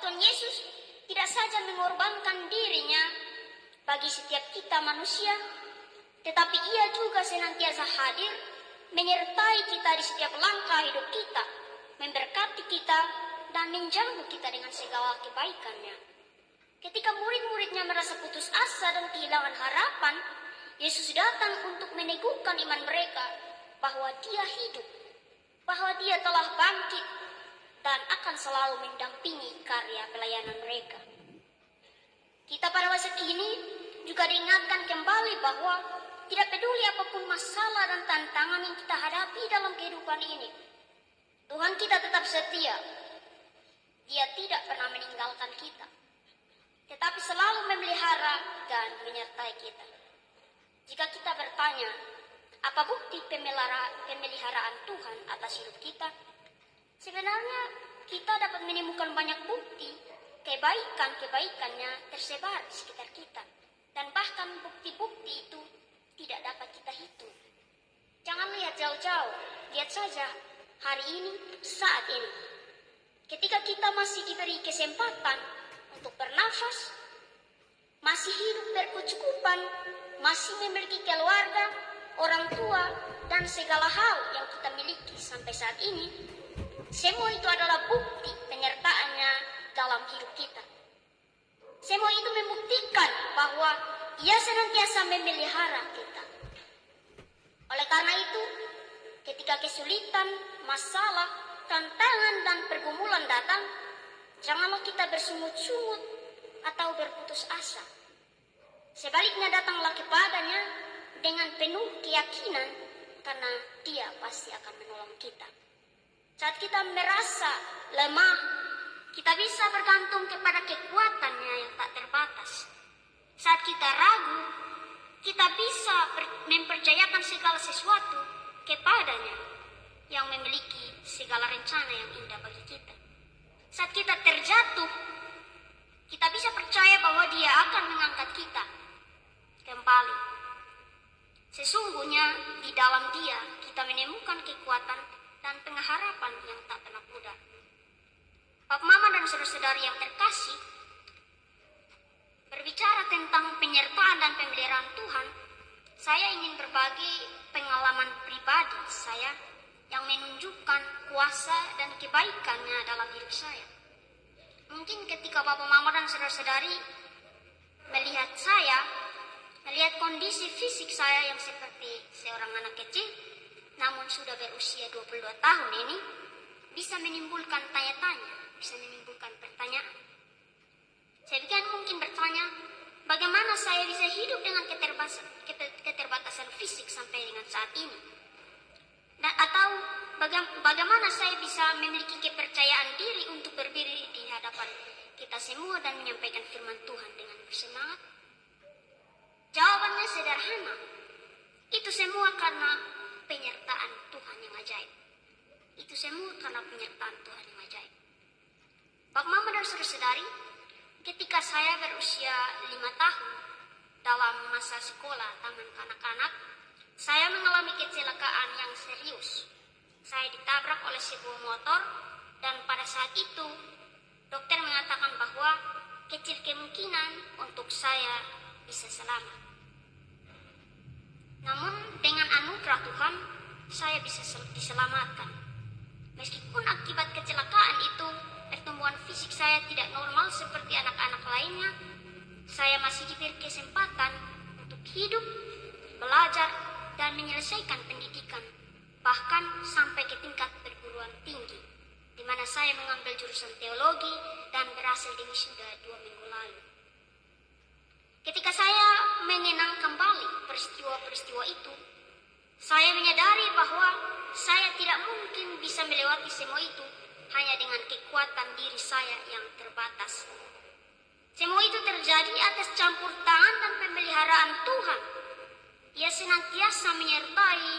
Tuhan Yesus tidak saja mengorbankan dirinya bagi setiap kita manusia, tetapi Ia juga senantiasa hadir menyertai kita di setiap langkah hidup kita, memberkati kita dan menjamu kita dengan segala kebaikannya. Ketika murid-muridnya merasa putus asa dan kehilangan harapan, Yesus datang untuk meneguhkan iman mereka bahwa Dia hidup, bahwa Dia telah bangkit dan akan selalu mendampingi karya pelayanan mereka. Kita pada masa kini juga diingatkan kembali bahwa tidak peduli apapun masalah dan tantangan yang kita hadapi dalam kehidupan ini, Tuhan kita tetap setia. Dia tidak pernah meninggalkan kita, tetapi selalu memelihara dan menyertai kita. Jika kita bertanya, apa bukti pemeliharaan Tuhan atas hidup kita? Sebenarnya kita dapat menemukan banyak bukti kebaikan-kebaikannya tersebar di sekitar kita. Dan bahkan bukti-bukti itu tidak dapat kita hitung. Jangan lihat jauh-jauh, lihat saja hari ini, saat ini. Ketika kita masih diberi kesempatan untuk bernafas, masih hidup berkecukupan, masih memiliki keluarga, orang tua, dan segala hal yang kita miliki sampai saat ini, semua itu adalah bukti penyertaannya dalam hidup kita. Semua itu membuktikan bahwa Ia senantiasa memelihara kita. Oleh karena itu, ketika kesulitan, masalah, tantangan, dan pergumulan datang, janganlah kita bersungut-sungut atau berputus asa. Sebaliknya datanglah kepadanya dengan penuh keyakinan, karena Dia pasti akan menolong kita. Saat kita merasa lemah, kita bisa bergantung kepada kekuatannya yang tak terbatas. Saat kita ragu, kita bisa mempercayakan segala sesuatu kepadanya yang memiliki segala rencana yang indah bagi kita. Saat kita terjatuh, kita bisa percaya bahwa Dia akan mengangkat kita kembali. Sesungguhnya di dalam Dia kita menemukan kekuatan dan pengharapan yang tak pernah pudar. Bapak, Mama, dan saudara-saudari yang terkasih, berbicara tentang penyertaan dan pemeliharaan Tuhan, saya ingin berbagi pengalaman pribadi saya yang menunjukkan kuasa dan kebaikannya dalam hidup saya. Mungkin ketika Bapak, Mama, dan saudara-saudari melihat saya, melihat kondisi fisik saya yang seperti seorang anak kecil, namun sudah berusia 22 tahun ini, bisa menimbulkan tanya-tanya, bisa menimbulkan pertanyaan. Saya pikir mungkin bertanya, bagaimana saya bisa hidup dengan keterbatasan fisik sampai dengan saat ini? Dan atau bagaimana saya bisa memiliki kepercayaan diri untuk berdiri di hadapan kita semua dan menyampaikan firman Tuhan dengan bersemangat? Jawabannya sederhana. Itu semua karena penyertaan Tuhan yang ajaib. Itu semua karena penyertaan Tuhan yang ajaib. Bapak, Mama, dan saudara-saudari, ketika saya berusia 5 tahun dalam masa sekolah taman kanak-kanak, saya mengalami kecelakaan yang serius. Saya ditabrak oleh sebuah motor dan pada saat itu dokter mengatakan bahwa kecil kemungkinan untuk saya bisa selamat. Namun dengan anugerah Tuhan, saya bisa diselamatkan. Meskipun akibat kecelakaan itu, pertumbuhan fisik saya tidak normal seperti anak-anak lainnya, saya masih diberi kesempatan untuk hidup, belajar, dan menyelesaikan pendidikan, bahkan sampai ke tingkat perguruan tinggi, di mana saya mengambil jurusan teologi dan berhasil di wisuda 2 minggu lalu. Ketika saya mengenang kembali peristiwa-peristiwa itu, saya menyadari bahwa saya tidak mungkin bisa melewati semua itu hanya dengan kekuatan diri saya yang terbatas. Semua itu terjadi atas campur tangan dan pemeliharaan Tuhan. Ia senantiasa menyertai,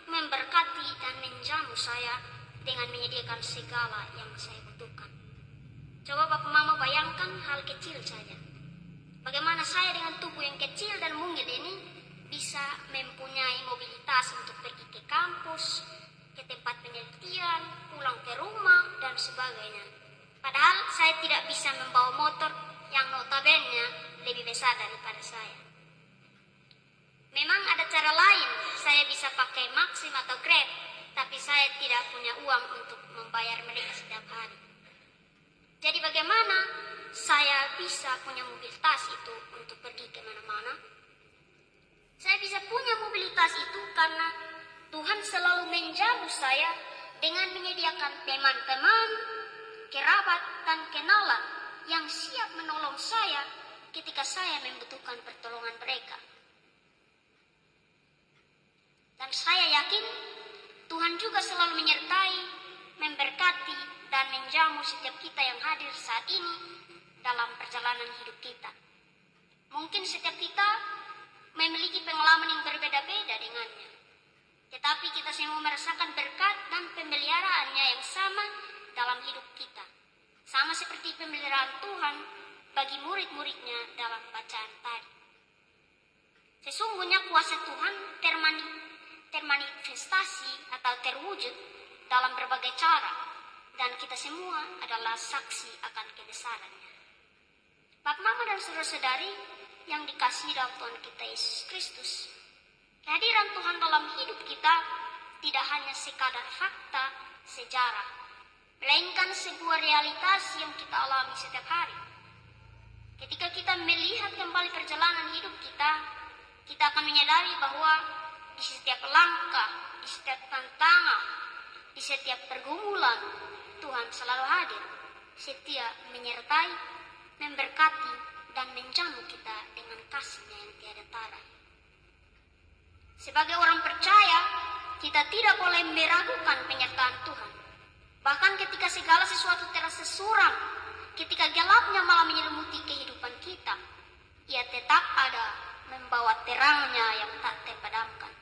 memberkati, dan menjamu saya dengan menyediakan segala yang saya butuhkan. Coba Bapak, Mama bayangkan hal kecil saja. Bagaimana saya dengan tubuh yang kecil dan mungil ini bisa mempunyai mobilitas untuk pergi ke kampus, ke tempat penelitian, pulang ke rumah, dan sebagainya. Padahal saya tidak bisa membawa motor yang notabene lebih besar daripada saya. Memang ada cara lain, saya bisa pakai Maxim atau Grab, tapi saya tidak punya uang untuk membayar mereka setiap hari. Jadi bagaimana saya bisa punya mobilitas itu untuk pergi kemana-mana? Saya bisa punya mobilitas itu karena Tuhan selalu menjamu saya dengan menyediakan teman-teman, kerabat, dan kenalan yang siap menolong saya ketika saya membutuhkan pertolongan mereka. Dan saya yakin Tuhan juga selalu menyertai, memberkati, dan menjamu setiap kita yang hadir saat ini dalam perjalanan hidup kita. Mungkin setiap kita memiliki pengalaman yang berbeda-beda dengannya. Tetapi kita semua merasakan berkat dan pemeliharaannya yang sama dalam hidup kita. Sama seperti pemeliharaan Tuhan bagi murid-muridnya dalam bacaan tadi. Sesungguhnya kuasa Tuhan termanifestasi atau terwujud dalam berbagai cara, dan kita semua adalah saksi akan kebesarannya. Bapak, Mama, dan saudara-saudari yang dikasihi dalam Tuhan kita Yesus Kristus, kehadiran Tuhan dalam hidup kita tidak hanya sekadar fakta sejarah, melainkan sebuah realitas yang kita alami setiap hari. Ketika kita melihat kembali perjalanan hidup kita, kita akan menyadari bahwa di setiap langkah, di setiap tantangan, di setiap pergumulan, Tuhan selalu hadir, setia menyertai, memberkati, dan menjamu kita dengan kasih-Nya yang tiada tara. Sebagai orang percaya, kita tidak boleh meragukan penyertaan Tuhan. Bahkan ketika segala sesuatu terasa suram, ketika gelapnya malah menyelimuti kehidupan kita, Ia tetap ada membawa terangnya yang tak terpadamkan.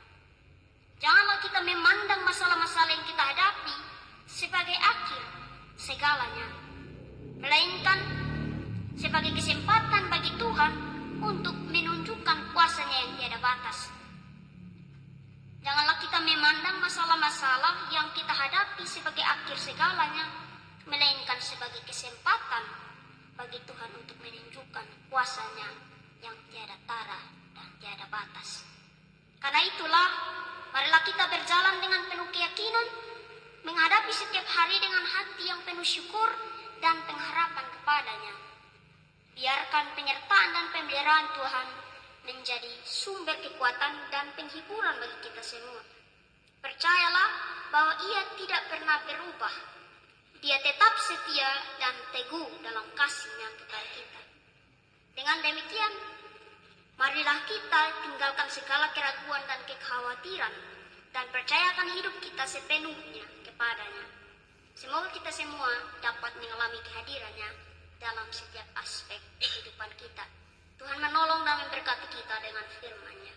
Janganlah kita memandang masalah-masalah yang kita hadapi sebagai akhir segalanya, melainkan sebagai kesempatan bagi Tuhan untuk menunjukkan kuasa-Nya yang tiada batas. Janganlah kita memandang masalah-masalah yang kita hadapi sebagai akhir segalanya, melainkan sebagai kesempatan bagi Tuhan untuk menunjukkan kuasa-Nya yang tiada tara dan tiada batas. Karena itulah, marilah kita berjalan dengan penuh keyakinan, menghadapi setiap hari dengan hati yang penuh syukur dan pengharapan kepada-Nya. Biarkan penyertaan dan pemeliharaan Tuhan menjadi sumber kekuatan dan penghiburan bagi kita semua. Percayalah bahwa Ia tidak pernah berubah. Dia tetap setia dan teguh dalam kasih-Nya kepada kita. Dengan demikian, marilah kita tinggalkan segala keraguan dan kekhawatiran dan percayakan hidup kita sepenuhnya kepada-Nya. Semoga kita semua dapat mengalami kehadiran-Nya dalam setiap aspek kehidupan kita. Tuhan menolong dan memberkati kita dengan firman-Nya.